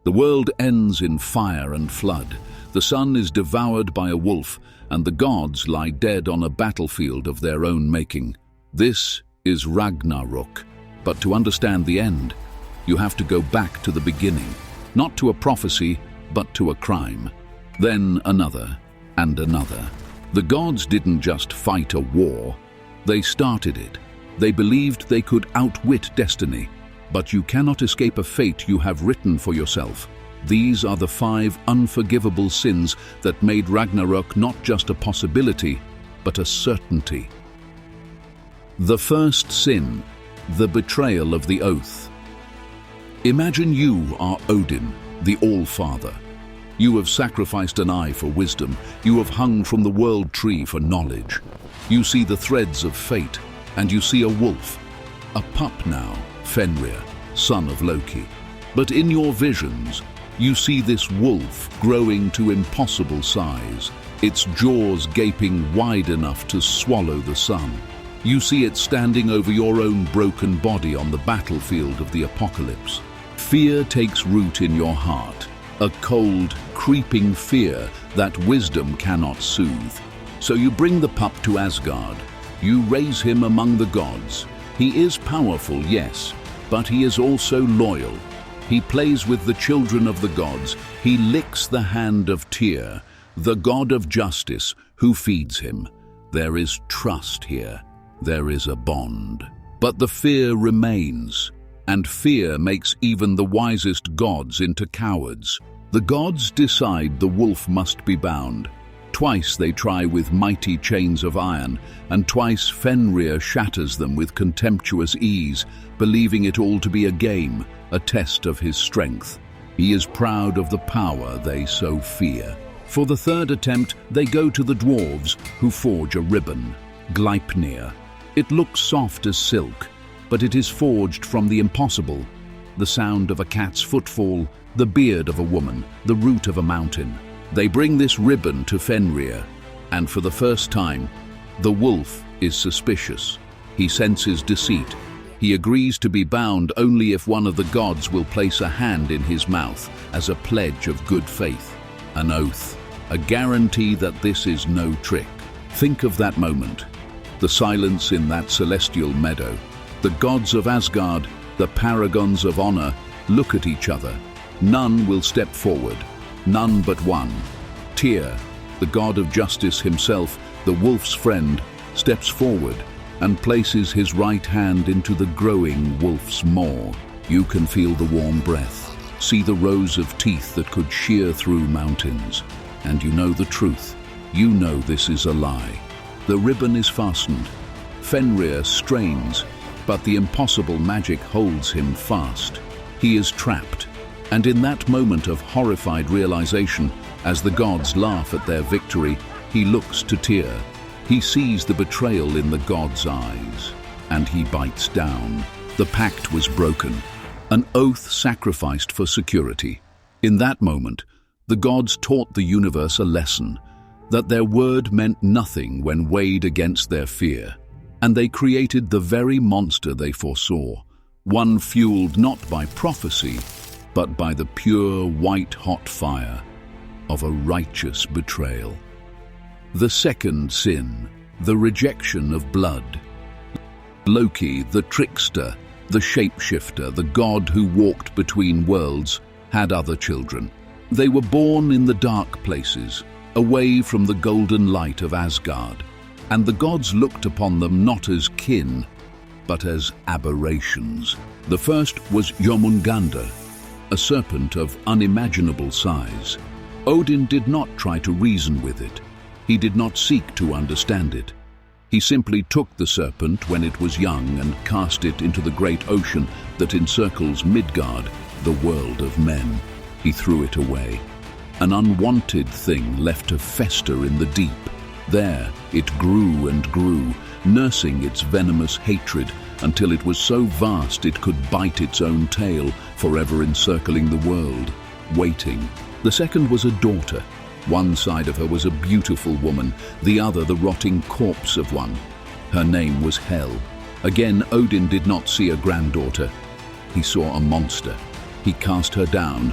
The world ends in fire and flood. The sun is devoured by a wolf, and the gods lie dead on a battlefield of their own making. This is Ragnarok. But to understand the end, you have to go back to the beginning, not to a prophecy, but to a crime. Then another, and another. The gods didn't just fight a war, they started it. They believed they could outwit destiny, but you cannot escape a fate you have written for yourself. These are the 5 unforgivable sins that made Ragnarok not just a possibility, but a certainty. The first sin, the betrayal of the oath. Imagine you are Odin, the All-Father. You have sacrificed an eye for wisdom. You have hung from the world tree for knowledge. You see the threads of fate, and you see a wolf, a pup now, Fenrir, son of Loki. But in your visions, you see this wolf growing to impossible size, its jaws gaping wide enough to swallow the sun. You see it standing over your own broken body on the battlefield of the apocalypse. Fear takes root in your heart, a cold, creeping fear that wisdom cannot soothe. So you bring the pup to Asgard. You raise him among the gods. He is powerful, yes, but he is also loyal. He plays with the children of the gods. He licks the hand of Tyr, the god of justice, who feeds him. There is trust here. There is a bond. But the fear remains, and fear makes even the wisest gods into cowards. The gods decide the wolf must be bound. Twice they try with mighty chains of iron, and twice Fenrir shatters them with contemptuous ease, believing it all to be a game, a test of his strength. He is proud of the power they so fear. For the third attempt, they go to the dwarves, who forge a ribbon, Gleipnir. It looks soft as silk, but it is forged from the impossible. The sound of a cat's footfall, the beard of a woman, the root of a mountain. They bring this ribbon to Fenrir, and for the first time, the wolf is suspicious. He senses deceit. He agrees to be bound only if one of the gods will place a hand in his mouth as a pledge of good faith. An oath, a guarantee that this is no trick. Think of that moment. The silence in that celestial meadow. The gods of Asgard, the paragons of honor, look at each other. None will step forward. None but one. Tyr, the god of justice himself, the wolf's friend, steps forward and places his right hand into the growing wolf's maw. You can feel the warm breath, see the rows of teeth that could shear through mountains. And you know the truth. You know this is a lie. The ribbon is fastened. Fenrir strains, but the impossible magic holds him fast. He is trapped. And in that moment of horrified realization, as the gods laugh at their victory, he looks to Tyr. He sees the betrayal in the god's eyes, and he bites down. The pact was broken, an oath sacrificed for security. In that moment, the gods taught the universe a lesson, that their word meant nothing when weighed against their fear, and they created the very monster they foresaw, one fueled not by prophecy, but by the pure white-hot fire of a righteous betrayal. The second sin, the rejection of blood. Loki, the trickster, the shapeshifter, the god who walked between worlds, had other children. They were born in the dark places, away from the golden light of Asgard, and the gods looked upon them not as kin, but as aberrations. The first was Jormungandr, a serpent of unimaginable size. Odin did not try to reason with it. He did not seek to understand it. He simply took the serpent when it was young and cast it into the great ocean that encircles Midgard, the world of men. He threw it away, an unwanted thing left to fester in the deep. There it grew and grew, nursing its venomous hatred until it was so vast it could bite its own tail, forever encircling the world, waiting. The second was a daughter. One side of her was a beautiful woman, the other the rotting corpse of one. Her name was Hel. Again, Odin did not see a granddaughter. He saw a monster. He cast her down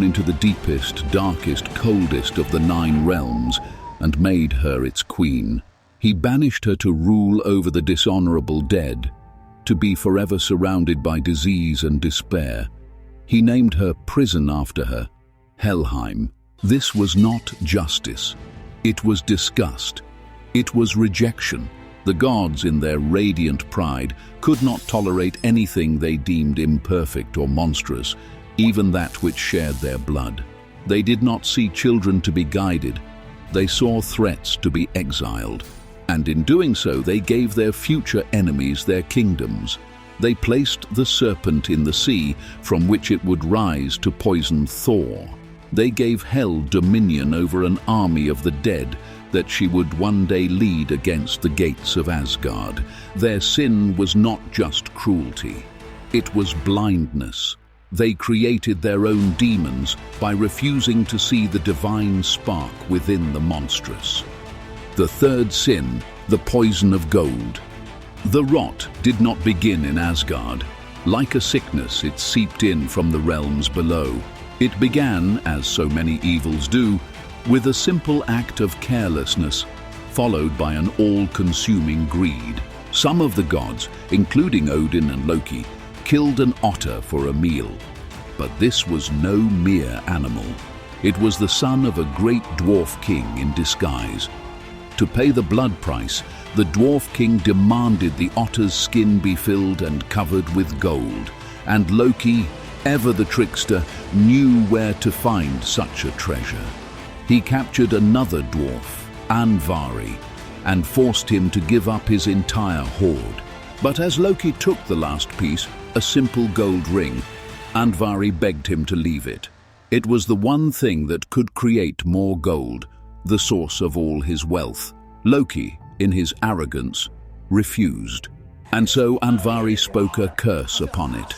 into the deepest, darkest, coldest of the 9 realms, and made her its queen. He banished her to rule over the dishonorable dead, to be forever surrounded by disease and despair. He named her prison after her, Helheim. This was not justice. It was disgust. It was rejection. The gods, in their radiant pride, could not tolerate anything they deemed imperfect or monstrous, even that which shared their blood. They did not see children to be guided. They saw threats to be exiled. And in doing so, they gave their future enemies their kingdoms. They placed the serpent in the sea, from which it would rise to poison Thor. They gave Hel dominion over an army of the dead that she would one day lead against the gates of Asgard. Their sin was not just cruelty. It was blindness. They created their own demons by refusing to see the divine spark within the monstrous. The third sin, the poison of gold. The rot did not begin in Asgard. Like a sickness, it seeped in from the realms below. It began, as so many evils do, with a simple act of carelessness, followed by an all-consuming greed. Some of the gods, including Odin and Loki, killed an otter for a meal. But this was no mere animal. It was the son of a great dwarf king in disguise. To pay the blood price, the dwarf king demanded the otter's skin be filled and covered with gold. And Loki, ever the trickster, knew where to find such a treasure. He captured another dwarf, Andvari, and forced him to give up his entire hoard. But as Loki took the last piece, a simple gold ring, Andvari begged him to leave it. It was the one thing that could create more gold, the source of all his wealth. Loki, in his arrogance, refused. And so Andvari spoke a curse upon it,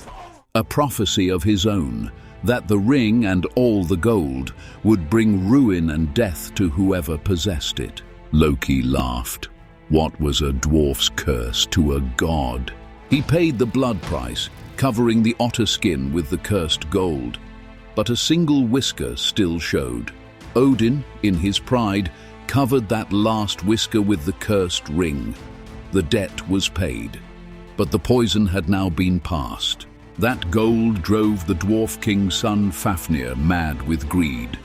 a prophecy of his own, that the ring and all the gold would bring ruin and death to whoever possessed it. Loki laughed. What was a dwarf's curse to a god? He paid the blood price, covering the otter skin with the cursed gold. But a single whisker still showed. Odin, in his pride, covered that last whisker with the cursed ring. The debt was paid, but the poison had now been passed. That gold drove the dwarf king's son Fafnir mad with greed.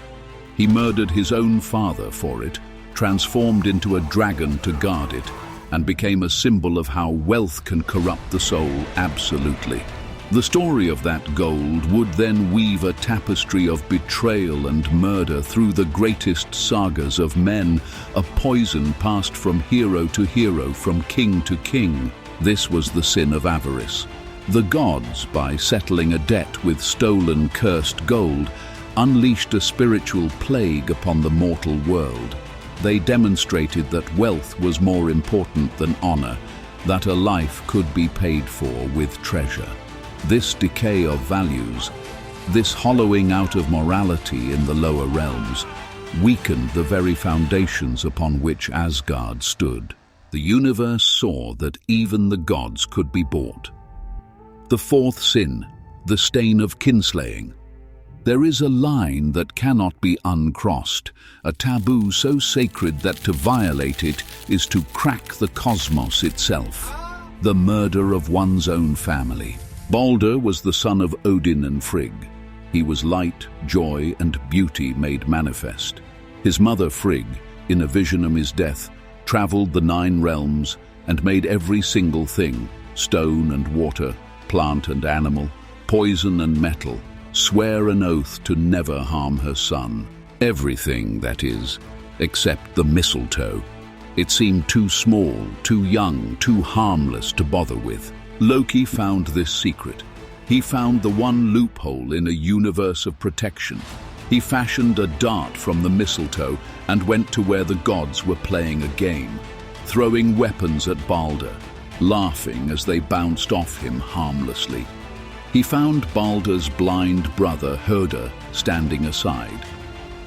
He murdered his own father for it, transformed into a dragon to guard it, and became a symbol of how wealth can corrupt the soul absolutely. The story of that gold would then weave a tapestry of betrayal and murder through the greatest sagas of men, a poison passed from hero to hero, from king to king. This was the sin of avarice. The gods, by settling a debt with stolen, cursed gold, unleashed a spiritual plague upon the mortal world. They demonstrated that wealth was more important than honor, that a life could be paid for with treasure. This decay of values, this hollowing out of morality in the lower realms, weakened the very foundations upon which Asgard stood. The universe saw that even the gods could be bought. The fourth sin, the stain of kinslaying. There is a line that cannot be uncrossed, a taboo so sacred that to violate it is to crack the cosmos itself. The murder of one's own family. Balder was the son of Odin and Frigg. He was light, joy, and beauty made manifest. His mother Frigg, in a vision of his death, traveled the 9 realms and made every single thing, stone and water, plant and animal, poison and metal, swear an oath to never harm her son. Everything, that is, except the mistletoe. It seemed too small, too young, too harmless to bother with. Loki found this secret. He found the one loophole in a universe of protection. He fashioned a dart from the mistletoe and went to where the gods were playing a game, throwing weapons at Balder, laughing as they bounced off him harmlessly. He found Balder's blind brother Herder standing aside.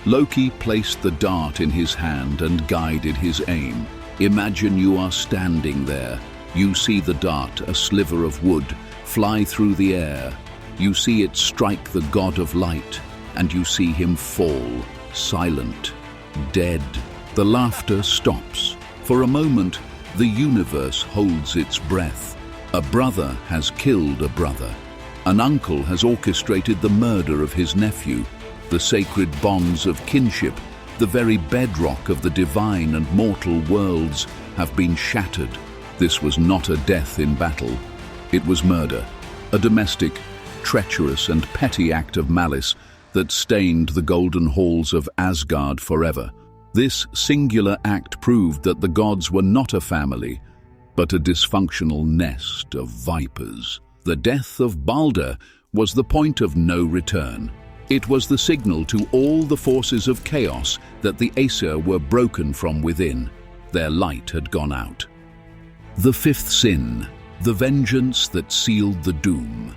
Loki placed the dart in his hand and guided his aim. Imagine you are standing there. You see the dart, a sliver of wood, fly through the air. You see it strike the god of light, and you see him fall, silent, dead. The laughter stops. For a moment, the universe holds its breath. A brother has killed a brother. An uncle has orchestrated the murder of his nephew. The sacred bonds of kinship, the very bedrock of the divine and mortal worlds, have been shattered. This was not a death in battle. It was murder, a domestic, treacherous and petty act of malice that stained the golden halls of Asgard forever. This singular act proved that the gods were not a family, but a dysfunctional nest of vipers. The death of Balder was the point of no return. It was the signal to all the forces of chaos that the Aesir were broken from within. Their light had gone out. The fifth sin, the vengeance that sealed the doom.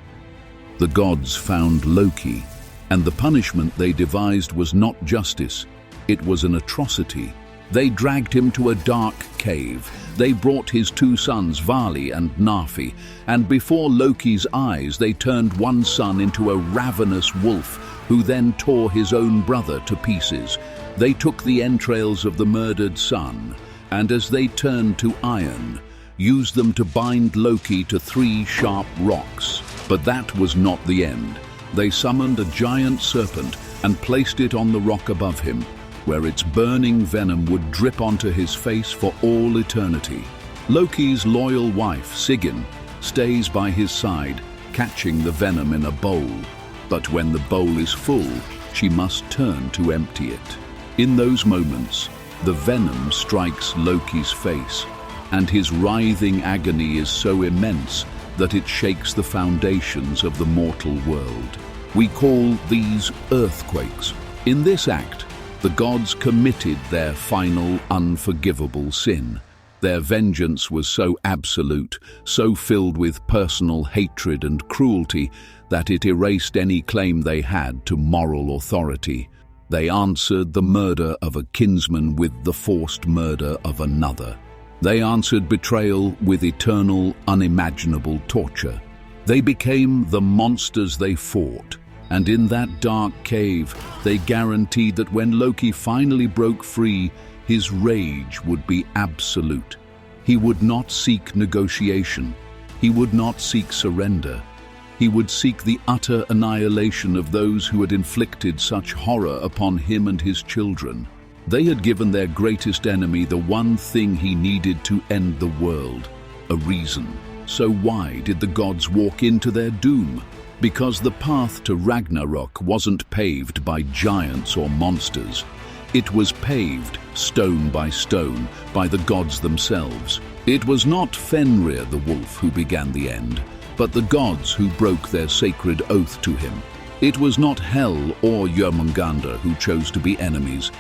The gods found Loki, and the punishment they devised was not justice, it was an atrocity. They dragged him to a dark cave. They brought his two sons, Vali and Nafi, and before Loki's eyes they turned one son into a ravenous wolf, who then tore his own brother to pieces. They took the entrails of the murdered son, and as they turned to iron, used them to bind Loki to 3 sharp rocks. But that was not the end. They summoned a giant serpent and placed it on the rock above him, where its burning venom would drip onto his face for all eternity. Loki's loyal wife, Sigyn, stays by his side, catching the venom in a bowl. But when the bowl is full, she must turn to empty it. In those moments, the venom strikes Loki's face, and his writhing agony is so immense that it shakes the foundations of the mortal world. We call these earthquakes. In this act, the gods committed their final unforgivable sin. Their vengeance was so absolute, so filled with personal hatred and cruelty, that it erased any claim they had to moral authority. They answered the murder of a kinsman with the forced murder of another. They answered betrayal with eternal, unimaginable torture. They became the monsters they fought, and in that dark cave, they guaranteed that when Loki finally broke free, his rage would be absolute. He would not seek negotiation. He would not seek surrender. He would seek the utter annihilation of those who had inflicted such horror upon him and his children. They had given their greatest enemy the one thing he needed to end the world, a reason. So why did the gods walk into their doom? Because the path to Ragnarok wasn't paved by giants or monsters. It was paved, stone by stone, by the gods themselves. It was not Fenrir the wolf who began the end, but the gods who broke their sacred oath to him. It was not Hel or Jörmungandr who chose to be enemies,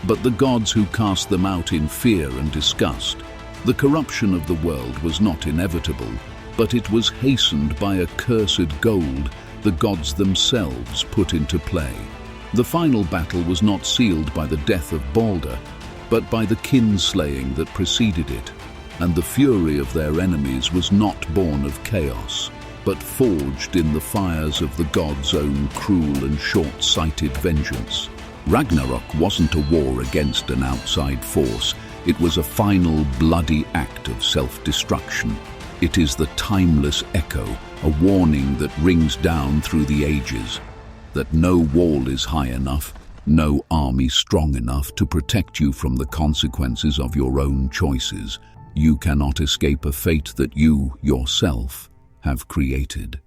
but the gods who cast them out in fear and disgust. The corruption of the world was not inevitable, but it was hastened by a cursed gold the gods themselves put into play. The final battle was not sealed by the death of Balder, but by the kinslaying that preceded it, and the fury of their enemies was not born of chaos, but forged in the fires of the gods' own cruel and short-sighted vengeance. Ragnarok wasn't a war against an outside force, it was a final bloody act of self-destruction. It is the timeless echo, a warning that rings down through the ages, that no wall is high enough, no army strong enough to protect you from the consequences of your own choices. You cannot escape a fate that you, yourself, have created.